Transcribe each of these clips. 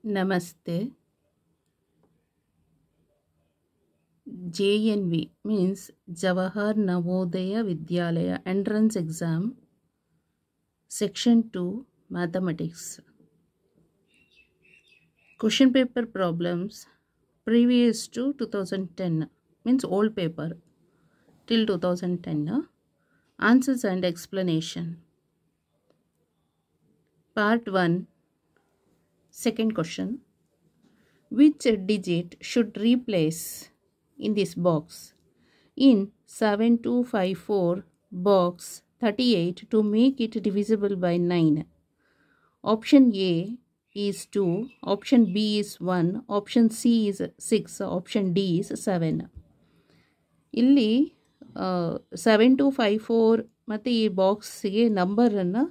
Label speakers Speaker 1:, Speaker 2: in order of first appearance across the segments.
Speaker 1: Namaste. JNV means Jawahar Navodaya Vidyalaya Entrance Exam, Section 2, Mathematics. Question paper problems previous to 2010 means old paper till 2010. Answers and explanation. Part 1, second question. Which digit should replace in this box? In 7254 box 38 to make it divisible by 9. Option A is 2, option B is 1, option C is 6, option D is 7. ಇಲ್ಲಿ 7254 ಮತ್ತು ಈ ಬಾಕ್ಸಿಗೆ ನಂಬರನ್ನು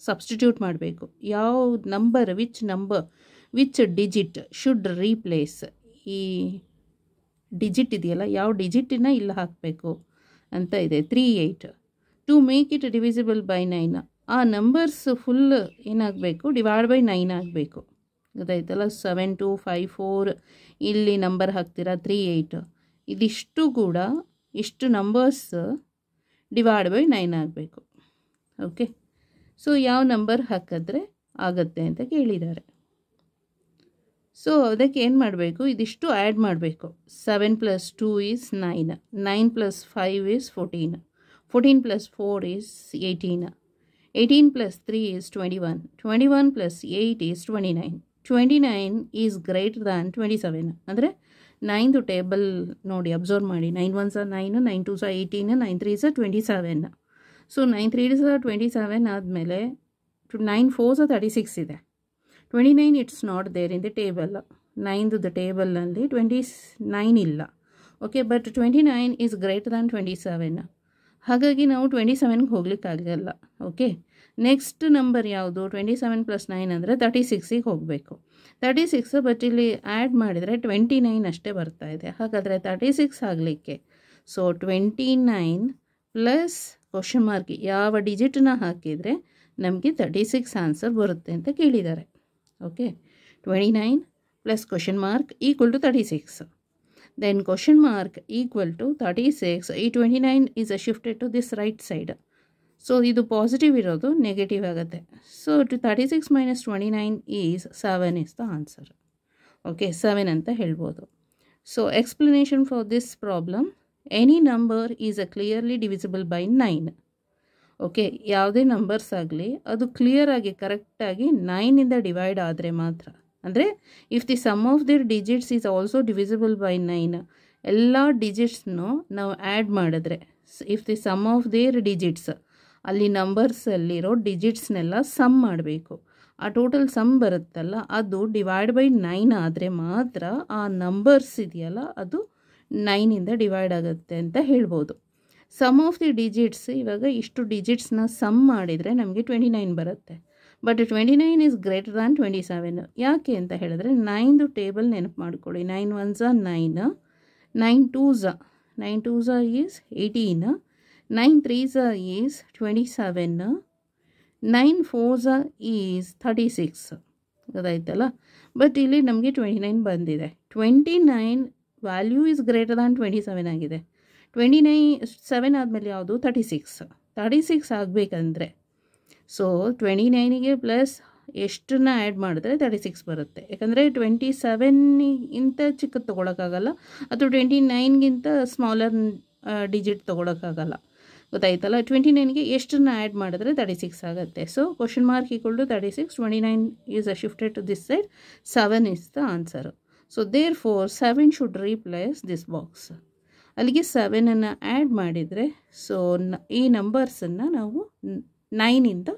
Speaker 1: substitute ಮಾಡಬೇಕು. ಯಾವ number which digit should replace, ಈ digit ಇದೆಯಲ್ಲ ಯಾವ ಡಿಜಿಟನ್ನ ಇಲ್ಲಿ ಹಾಕಬೇಕು ಅಂತ ಇದೆ. 38 to make it divisible by 9, ಆ ನಂಬರ್ಸ್ ಫುಲ್ ಏನಾಗಬೇಕು, ಡಿವೈಡ್ ಬೈ 9 ಆಗಬೇಕು. ಗೊತ್ತಾಯ್ತಲ್ಲ. 7254 ಇಲ್ಲಿ ನಂಬರ್ ಹಾಕ್ತೀರಾ 38, ಇದಿಷ್ಟು ಕೂಡ ಇಷ್ಟು ನಂಬರ್ಸ್ ಡಿವೈಡ್ ಬೈ 9 ಆಗಬೇಕು. ಓಕೆ, ಸೊ ಯಾವ ನಂಬರ್ ಹಾಕಿದ್ರೆ ಆಗುತ್ತೆ ಅಂತ ಕೇಳಿದ್ದಾರೆ. ಸೊ ಅದಕ್ಕೆ ಏನು ಮಾಡಬೇಕು, ಇದಿಷ್ಟು ಆ್ಯಡ್ ಮಾಡಬೇಕು. 7 + 2 is 9, 9 + 5 is 14, 14 + 4 is 18, 18 + 3 is 21, 21 + 8 is 29, 29 is greater than 27. ಅಂದರೆ 9th ಟೇಬಲ್ ನೋಡಿ, ಅಬ್ಸರ್ವ್ ಮಾಡಿ. 9 1s are 9, 9 2s are 18, 9 3s are 27. So 9 3s are 27 ಆದಮೇಲೆ 9 4s are 36 ಇದೆ. 29 it's not there in the table. 9th ಟೇಬಲ್ನಲ್ಲಿ 29 ಇಲ್ಲ. Okay, but 29 is greater than 27. ಹಾಗಾಗಿ ನಾವು 27ಗೆ ಹೋಗ್ಲಿಕ್ಕಾಗಲ್ಲ. ಓಕೆ, ನೆಕ್ಸ್ಟ್ ನಂಬರ್ ಯಾವುದು? 27 + 9 ಅಂದರೆ 36ಗೆ ಹೋಗಬೇಕು. 36 ಬಟ್ ಇಲ್ಲಿ ಆ್ಯಡ್ ಮಾಡಿದರೆ 29 ಅಷ್ಟೇ ಬರ್ತಾ ಇದೆ. ಹಾಗಾದರೆ 36 ಆಗಲಿಕ್ಕೆ ಸೊ 29 ಪ್ಲಸ್ ಕ್ವಶನ್ ಮಾರ್ಕ್ ಯಾವ ಡಿಜಿಟನ್ನ ಹಾಕಿದರೆ ನಮಗೆ 36 ಆನ್ಸರ್ ಬರುತ್ತೆ ಅಂತ ಕೇಳಿದ್ದಾರೆ. Okay, 29 plus question mark equal to 36. Then question mark equal to 36. ಈ 29 is shifted to this right side. So ಇದು ಪಾಸಿಟಿವ್ ಇರೋದು ನೆಗೆಟಿವ್ ಆಗುತ್ತೆ. So 36 - 29 is 7 is the answer. Okay, 7 ಅಂತ ಹೇಳ್ಬೋದು. So explanation for this problem: any number is clearly divisible by 9. Okay, ಯಾವುದೇ numbers ಆಗಲಿ ಅದು ಕ್ಲಿಯರಾಗಿ ಕರೆಕ್ಟಾಗಿ 9ಇಂದ ಡಿವೈಡ್ ಆದರೆ ಮಾತ್ರ. ಅಂದರೆ if the sum of their digits is also divisible by 9, ಎಲ್ಲ ಡಿಜಿಟ್ಸ್ನು ನಾವು ಆ್ಯಡ್ ಮಾಡಿದ್ರೆ, if the sum of their digits, ಅಲ್ಲಿ ನಂಬರ್ಸಲ್ಲಿರೋ ಡಿಜಿಟ್ಸ್ನೆಲ್ಲ ಸಮ್ ಮಾಡಬೇಕು. ಆ ಟೋಟಲ್ ಸಮ್ ಬರುತ್ತಲ್ಲ ಅದು ಡಿವೈಡ್ ಬೈ 9 ಆದರೆ ಮಾತ್ರ ಆ ನಂಬರ್ಸ್ ಇದೆಯಲ್ಲ ಅದು 9ಇಂದ ಡಿವೈಡ್ ಆಗುತ್ತೆ ಅಂತ ಹೇಳ್ಬೋದು. ಸಮ್ ಆಫ್ ದಿ ಡಿಜಿಟ್ಸ್, ಇವಾಗ ಇಷ್ಟು ಡಿಜಿಟ್ಸ್ನ ಸಮ್ ಮಾಡಿದರೆ ನಮಗೆ 29 ಬರುತ್ತೆ. But 29 is greater than 27. ಯಾಕೆ ಅಂತ ಹೇಳಿದ್ರೆ 9th ಟೇಬಲ್ ನೆನಪು ಮಾಡ್ಕೊಳ್ಳಿ. 9 1s are 9, 9 2s are is 18, 9 3s are is 27, 9 4s are is 36. ಗೊತ್ತಾಯ್ತಲ್ಲ. ಬಟ್ ಇಲ್ಲಿ ನಮಗೆ 29 ಬಂದಿದೆ. 29 ವ್ಯಾಲ್ಯೂ ಈಸ್ ಗ್ರೇಟರ್ ದ್ಯಾನ್ 27 ಆಗಿದೆ. 7 ಆದಮೇಲೆ ಯಾವುದು? 36 ಆಗಬೇಕಂದ್ರೆ ಸೊ 29ಗೆ ಪ್ಲಸ್ ಎಷ್ಟನ್ನ ಆ್ಯಡ್ ಮಾಡಿದ್ರೆ 36 ಬರುತ್ತೆ. ಯಾಕಂದರೆ 27ಗಿಂತ ಚಿಕ್ಕದು ತೊಗೊಳಕ್ಕಾಗಲ್ಲ, ಅಥವಾ 29ಗಿಂತ ಸ್ಮಾಲರ್ ಡಿಜಿಟ್ ತೊಗೊಳಕ್ಕಾಗಲ್ಲ. ಗೊತ್ತಾಯ್ತಲ್ಲ. 29ಗೆ ಎಷ್ಟನ್ನ ಆ್ಯಡ್ ಮಾಡಿದ್ರೆ 36 ಆಗುತ್ತೆ. So question mark equal to 36, 29 is shifted to this side, 7 is the answer. So therefore 7 should replace this box. ಅಲ್ಲಿಗೆ 7ಅನ್ನು ಆ್ಯಡ್ ಮಾಡಿದರೆ ಸೊ ಈ ನಂಬರ್ಸನ್ನು ನಾವು 9ಇಂದ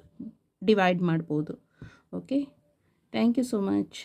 Speaker 1: ಡಿವೈಡ್ ಮಾಡ್ಬೋದು. Okay, thank you so much.